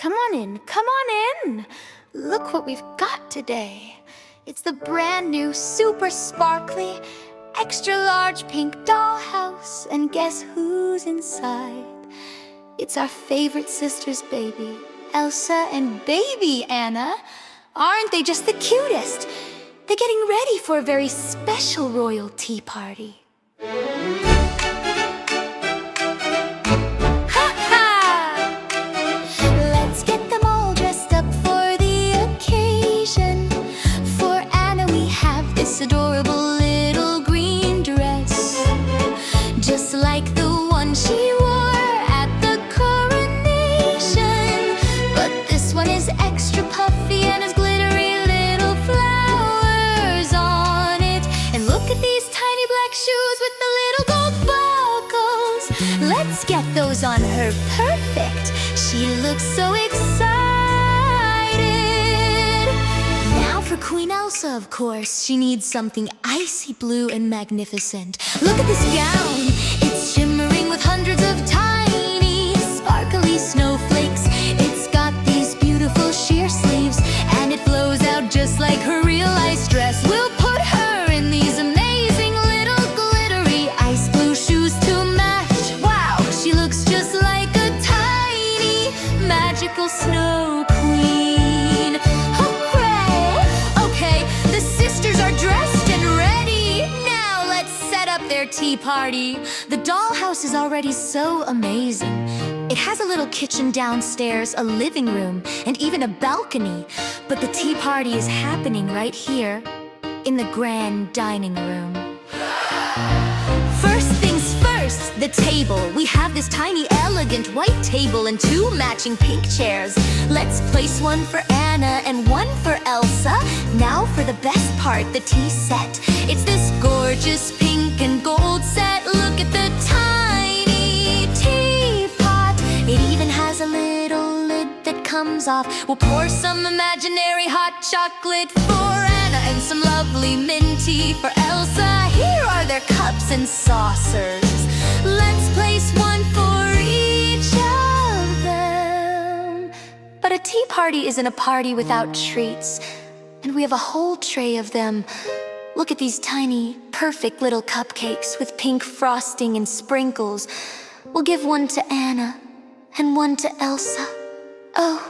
Come on in, come on in. Look what we've got today. It's the brand new, super sparkly, extra large pink dollhouse. And guess who's inside? It's our favorite sister's baby, Elsa and baby Anna. Aren't they just the cutest? They're getting ready for a very special royal tea party. Let's get them all dressed up for the occasion. For Anna we have this adorable little green dress, just like the one she wore at the coronation. But this one is extra puffy and has glittery little flowers on it. And look at these tiny black shoes with the little gold buckles. Let's get those on her perfect. She looks so excited. Now for Queen Elsa, of course. She needs something icy blue and magnificent. Look at this gown. It's shimmering with hundreds of tiny, sparkly snowflakes. It's got these beautiful sheer sleeves, and it flows out just like her real ice dress. We'll put her in these amazing little glittery ice blue shoes to match. Wow, she looks just like a tiny magical snow queen. Hooray! Okay, the sisters are dressed and ready. Now let's set up their tea party. The dollhouse is already so amazing. It has a little kitchen downstairs, a living room, and even a balcony. But the tea party is happening right here, in the grand dining room. First things first, the table. We have this tiny, elegant white table and two matching pink chairs. Let's place one for Anna and one for Elsa. Now for the best part, the tea set. It's this gorgeous pink and gold set. Look at the tiny teapot. It even has a little lid that comes off. We'll pour some imaginary hot chocolate for Anna and some lovely mint tea for Elsa. Here are their cups and saucers. Let's place one for each of them. But a tea party isn't a party without treats. And we have a whole tray of them. Look at these tiny, perfect little cupcakes with pink frosting and sprinkles. We'll give one to Anna and one to Elsa. Oh,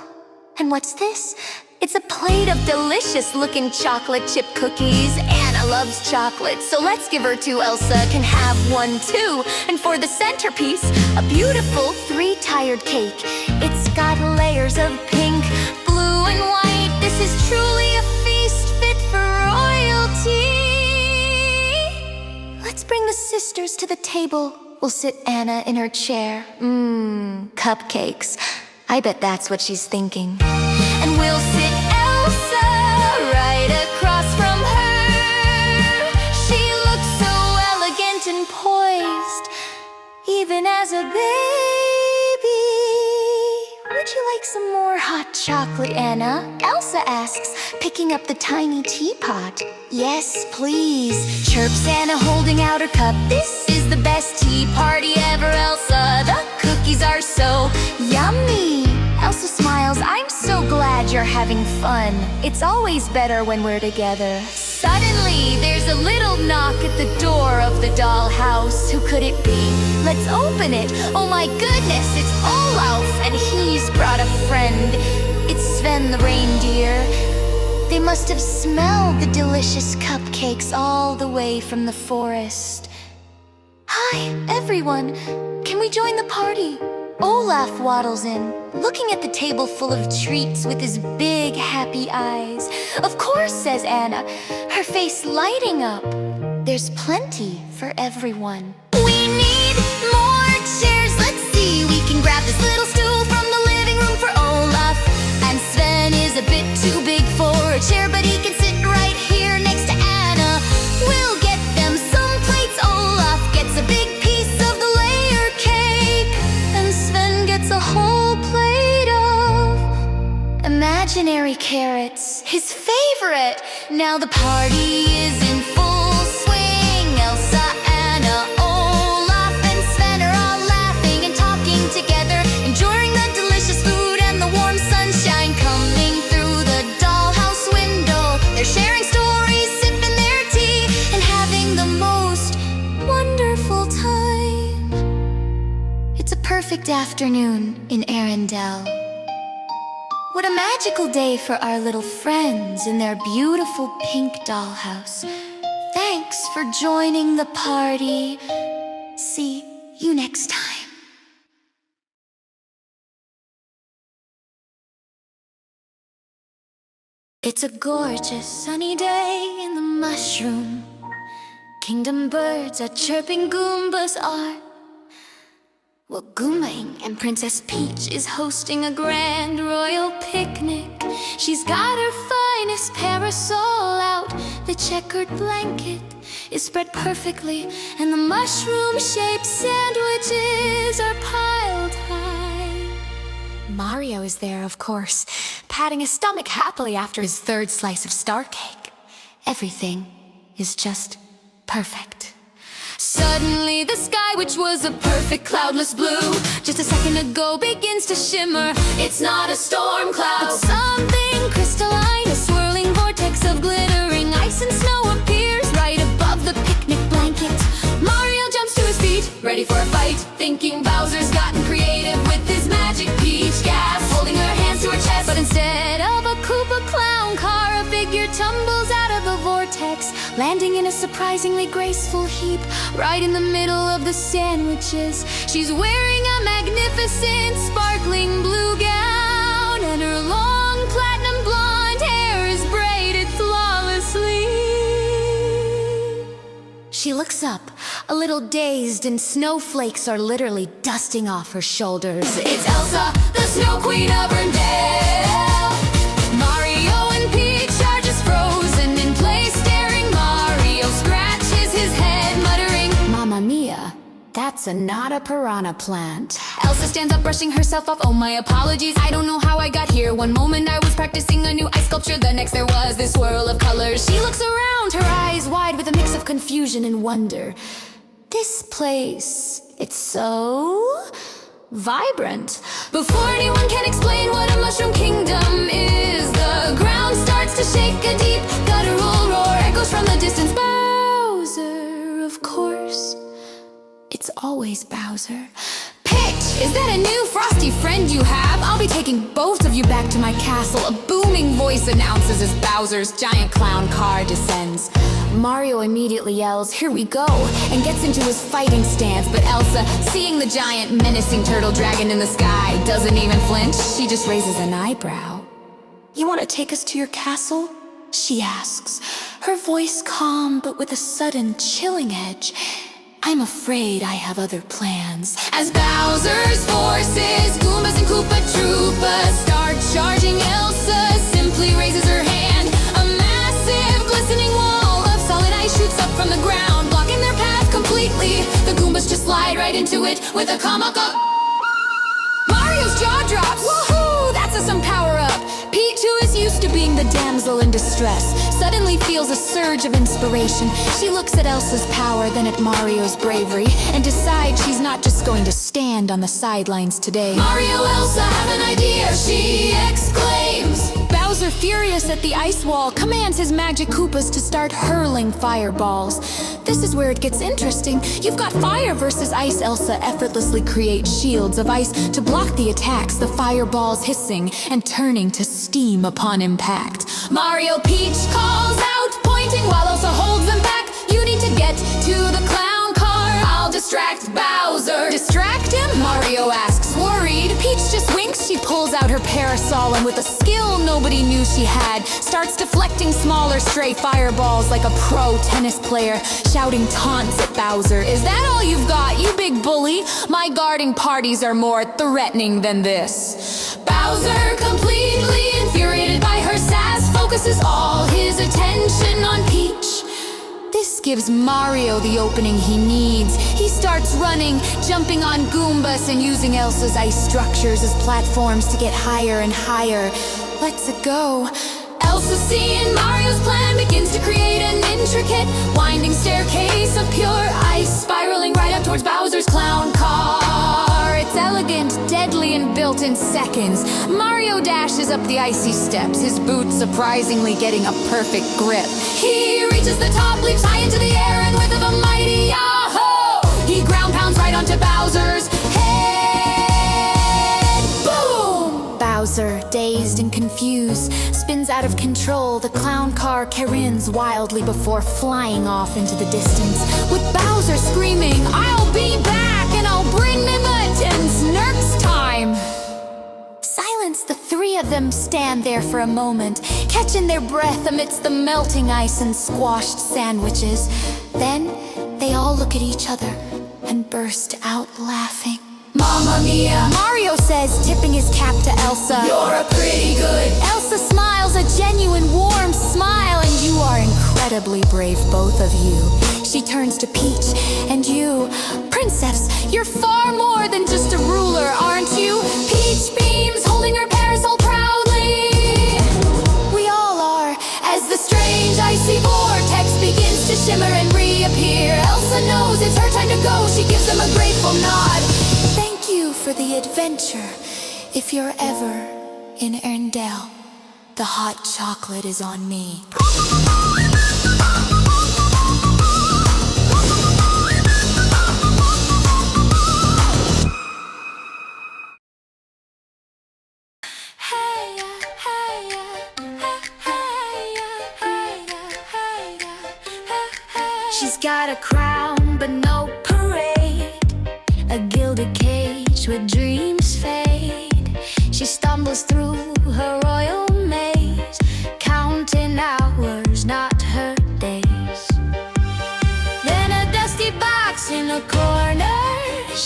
and what's this? It's a plate of delicious-looking chocolate chip cookies. Anna loves chocolate, so let's give her two. Elsa can have one too. And for the centerpiece, a beautiful three-tiered cake. It's got layers of pink, blue, and white. This is truly a feast fit for royalty. Let's bring the sisters to the table. We'll sit Anna in her chair. Cupcakes. I bet that's what she's thinking. And we'll sit Elsa right across from her. She looks so elegant and poised, even as a baby. Would you like some more hot chocolate, Anna? Elsa asks, picking up the tiny teapot. Yes, please, chirps Anna, holding out her cup. This is the best tea party ever, Elsa. The cookies are so yummy. Elsa smiles. I'm so glad you're having fun. It's always better when we're together. Suddenly, there's a little knock at the door of the dollhouse. Who could it be? Let's open it. Oh my goodness, it's Olaf, and he's brought a friend. It's Sven the reindeer. They must have smelled the delicious cupcakes all the way from the forest. Hi, everyone. Can we join the party? Olaf waddles in, looking at the table full of treats with his big, happy eyes. Of course, says Anna, her face lighting up. There's plenty for everyone. We need more chairs. Let's see, we can grab this little stool from the living room for Olaf. And Sven is a bit too big for a chair, but he can sit right here next to Anna. We'll get them some plates. Olaf gets a big piece of the layer cake, and Sven gets a whole plate of imaginary carrots, his favorite. Now the party is in full swing. Elsa, Anna, Olaf, and Sven are all laughing and talking together, enjoying the delicious food and the warm sun. afternoon in Arendelle. What a magical day for our little friends in their beautiful pink dollhouse. Thanks for joining the party. See you next time. It's a gorgeous sunny day in the mushroom kingdom. Birds are chirping, Goombas are. Well, Goombing and Princess Peach is hosting a grand royal picnic. She's got her finest parasol out. The checkered blanket is spread perfectly, and the mushroom-shaped sandwiches are piled high. Mario is there, of course, patting his stomach happily after his third slice of star cake. Everything is just perfect. Suddenly the sky, which was a perfect cloudless blue, just a second ago begins to shimmer. It's not a storm cloud, but something crystalline. A swirling vortex of glittering ice and snow appears right above the picnic blanket. Mario jumps to his feet, ready for a fight, thinking Bowser's gotten creative with his magic. Peach gasps, holding her hands to her chest, but instead of a Koopa clown car, a figure tumbles out of the vortex, landing in a surprisingly graceful heap right in the middle of the sandwiches. She's wearing a magnificent sparkling blue gown, and her long platinum blonde hair is braided flawlessly. She looks up, a little dazed, and snowflakes are literally dusting off her shoulders. It's Elsa, the Snow Queen of Arendelle. Mario and Peach are just frozen in place, staring. Mario scratches his head, muttering, "Mamma mia, that's not a piranha plant." Elsa stands up, brushing herself off. "Oh, my apologies, I don't know how I got here. One moment I was practicing a new ice sculpture, the next there was this swirl of colors." She looks around, her eyes wide with a mix of confusion and wonder. This place, it's so vibrant. Before anyone can explain what a mushroom kingdom is, the ground starts to shake. A deep guttural roar echoes from the distance. Bowser, of course. It's always Bowser. "Pitch, is that a new frosty friend you have? I'll be taking both of you back to my castle," a booming voice announces as Bowser's giant clown car descends. Mario immediately yells, "Here we go," and gets into his fighting stance. But Elsa, seeing the giant menacing turtle dragon in the sky, doesn't even flinch. She just raises an eyebrow. "You want to take us to your castle?" she asks, her voice calm but with a sudden chilling edge. "I'm afraid I have other plans." As Bowser's forces, Goombas and Koopa Troopas, start charging, Elsa simply raises her hand. A massive glistening wall of solid ice shoots up from the ground, blocking their path completely. The Goombas just slide right into it with a kamaka. Mario's jaw drops. Woohoo! That's some power-up. Peach, who is used to being the damsel in distress, suddenly feels a surge of inspiration. She looks at Elsa's power, then at Mario's bravery, and decides she's not just going to stand on the sidelines today. "Mario, Elsa have an idea," she exclaims. Bowser, furious at the ice wall, commands his magic Koopas to start hurling fireballs. This is where it gets interesting. You've got fire versus ice. Elsa effortlessly creates shields of ice to block the attacks, the fireballs hissing and turning to steam upon impact. Mario, Peach calls out, pointing while Elsa holds them back. "You need to get to the clown car. I'll distract Bowser." "Distract him?" Mario asks, worried. Peach just winks. She pulls out her parasol and with a skill nobody knew she had, starts deflecting smaller stray fireballs like a pro tennis player, shouting taunts at Bowser. "Is that all you've got, you big bully? My garden parties are more threatening than this." Bowser, completely infuriated by her sass, focuses all his attention on Peach. This gives Mario the opening he needs. He starts running, jumping on Goombas and using Elsa's ice structures as platforms to get higher and higher. Let's go. Elsa, seeing Mario's plan, begins to create an intricate, winding staircase of pure ice, spiraling right up towards Bowser's clown car. It's elegant, deadly, and built in seconds. Mario dashes up the icy steps, his boots surprisingly getting a perfect grip. He reaches the top, leaps high into the air, and with a mighty yahoo, he ground pounds right onto Bowser's head. Bowser, dazed and confused, spins out of control. The clown car careens wildly before flying off into the distance, with Bowser screaming, "I'll be back and I'll bring mittens next time!" Silenced, the three of them stand there for a moment, catching their breath amidst the melting ice and squashed sandwiches. Then they all look at each other and burst out laughing. "Mamma mia," Mario says, tipping his cap to Elsa. "You're a pretty good." Elsa smiles a genuine warm smile. "And you are incredibly brave, both of you." She turns to Peach. "And you, Princess, you're far more than just a ruler, aren't you?" Peach beams, holding her parasol proudly. "We all are," as the strange icy vortex begins to shimmer and reappear. Elsa knows it's her time to go. She gives them a grateful nod. "Thank you for the adventure. If you're ever in Erndale, the hot chocolate is on me." She's got a crown, but no parade, a gilded cage where dreams fade. She stumbles through her royal maze, counting hours, not her days. Then a dusty box in a corner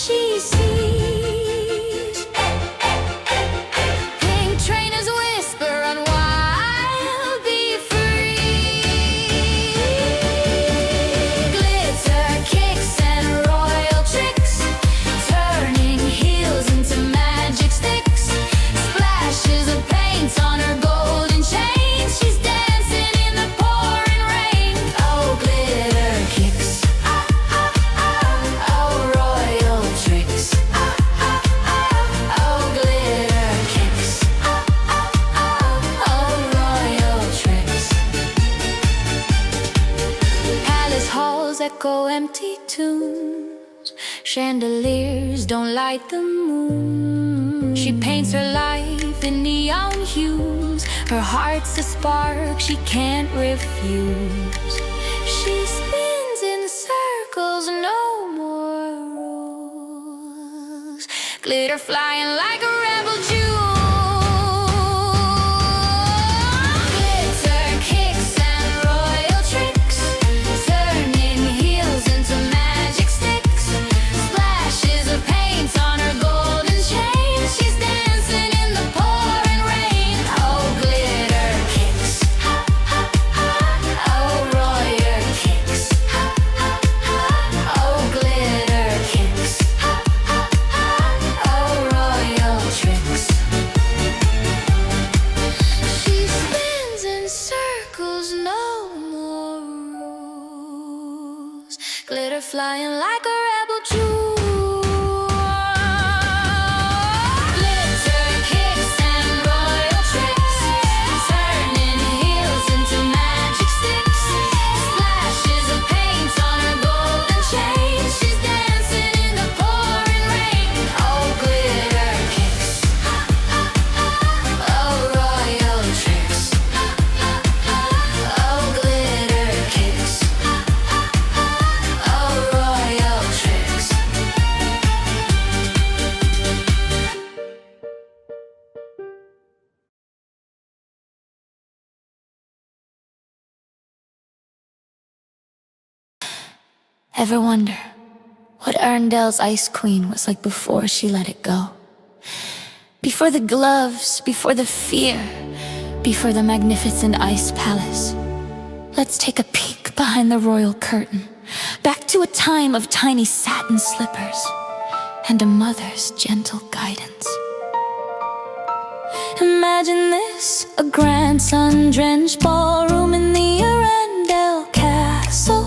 she sees. Pink trainers whisper on wild, be free. Glitter kicks and royal tricks, turning heels into magic sticks. Splashes of paint on her golden chain. She's dancing in the pouring rain. Oh, glitter kicks. Oh, royal tricks. Oh, glitter kicks. Oh, royal tricks. Palace halls echo empty tunes. Chandeliers don't light the moon. She paints her life in neon hues. Her heart's a spark she can't refuse. She spins in circles, no more rules. Glitter flying like a rebel jewel. Glitter kicks and royal tricks, turning heels into magic sticks. Splashes of paint on her golden chain. She's dancing in the pouring rain. Oh, glitter kicks. Oh, royal kicks. Oh, glitter kicks. Oh, royal tricks. She spins in circles, no more rules. Glitter flying like a rebel jewel. Glitter kicks and royal tricks, turning heels into magic sticks. Splashes of paint on her golden chain. She's dancing in the pouring rain. Oh, glitter kicks. Oh, royal tricks. Oh, glitter kicks. Oh, royal tricks. Ever wonder what Erndale's Ice Queen was like before she let it go? Before the gloves, before the fear, before the magnificent ice palace. Let's take a peek behind the royal curtain, back to a time of tiny satin slippers and a mother's gentle guidance. Imagine this, a grand sun-drenched ballroom in the Arendelle Castle.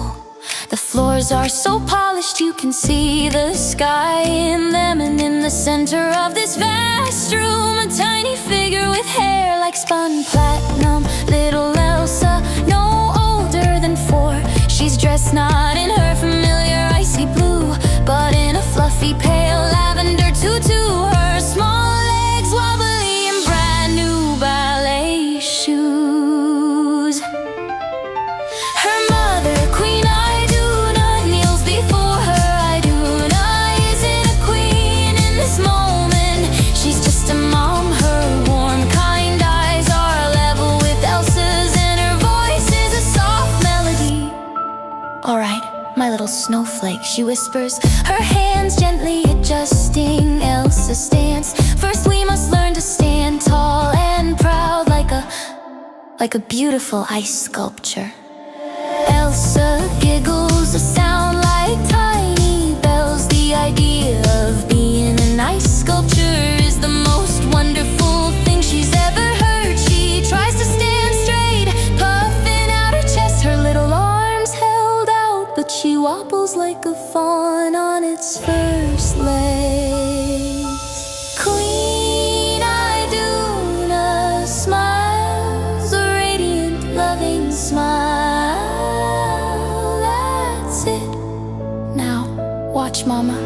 The floors are so polished you can see the sky in them. And in the center of this vast room, a tiny figure with hair like spun platinum. Little Elsa, no older than 4. She's dressed not in her familiar icy blue, but in a fluffy pale lavender tutu. Her small legs wobbly and brown. snowflake, she whispers, her hands gently adjusting Elsa's stance. First we must learn to stand tall and proud like a beautiful ice sculpture. Elsa giggles, a sound like tiny bells. The idea of being an ice sculpture is the most wonderful thing she's ever heard. She tries to stand straight, puffing out her chest, her little arms held out, but she wobbles like a fawn on its first legs. Queen Iduna smiles, a radiant, loving smile. That's it. Now, watch Mama.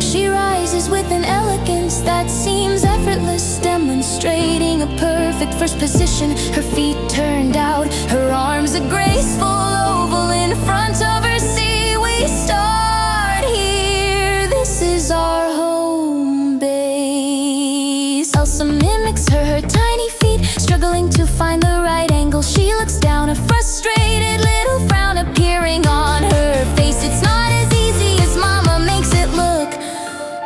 She rises with an elegance that seems effortless, demonstrating a perfect first position. Her feet turned out, her arms a graceful oval in front of her. See, we start here. This is our home base. Elsa mimics her tiny feet, struggling to find the right angle. She looks down, a frustrated little frown appearing on her face. It's not as easy as Mama makes it look.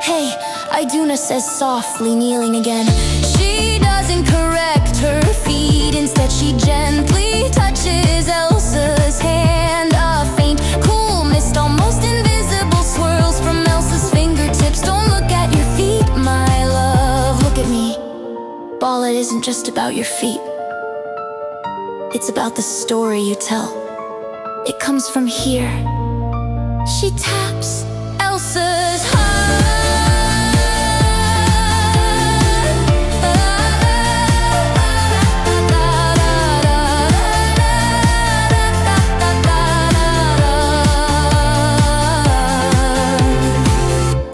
Hey, Iduna says softly, kneeling again. She doesn't correct her feet, instead she gently touches Elsa's hand. A faint, cool mist, almost invisible, swirls from Elsa's fingertips. Don't look at your feet, my love, look at me. Ballad isn't just about your feet. It's about the story you tell. It comes from here. She taps Elsa's heart.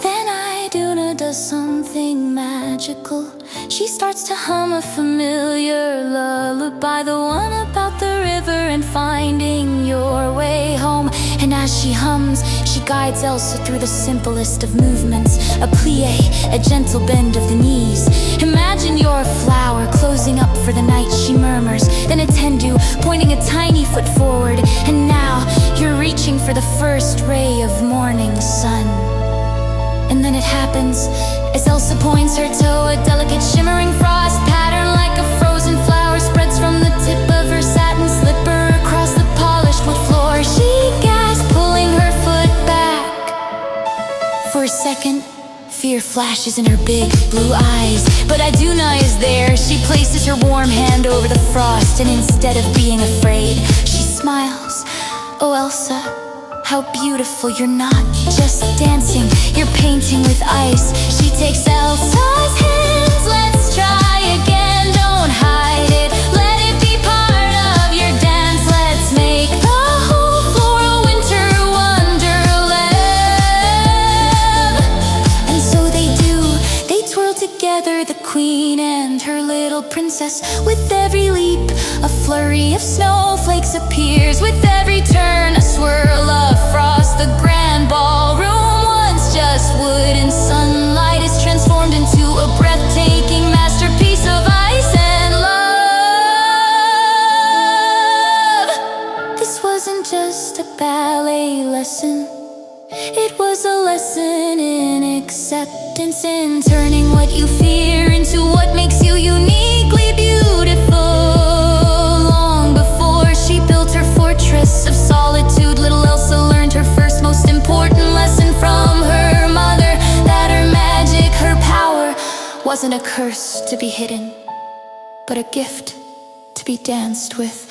Then Iduna does something magical. She starts to hum a familiar lullaby, the one about the river and finding your way home. And as she hums, she guides Elsa through the simplest of movements, a plie, a gentle bend of the knees. Imagine you're a flower closing up for the night, she murmurs, then a tendu, pointing a tiny foot forward. And now you're reaching for the first ray of morning sun. And then it happens, as Elsa points her toe, a delicate shimmering frost pattern like a frozen flower spreads from the tip of her satin slipper across the polished wood floor. She gasps, pulling her foot back. For a second, fear flashes in her big blue eyes, but Iduna is there. She places her warm hand over the frost, and instead of being afraid, she smiles. Oh, Elsa, how beautiful, you're not just dancing, you're painting with ice. She takes Elsa's hands, let's try again, don't hide it, let it be part of your dance. Let's make the whole floor a winter wonderland. And so they do, they twirl together, the queen and her little princess. With every leap, a flurry of snowflakes appears. With every turn, a swirl of frost. The grand ballroom, once just wood and sunlight, is transformed into a breathtaking masterpiece of ice and love. This wasn't just a ballet lesson, it was a lesson in acceptance, in turning what you fear into what makes you uniquely beautiful. Long before she built her fortress of solitude, little Elsa learned her first most important lesson from her mother, that her magic, her power, wasn't a curse to be hidden, but a gift to be danced with.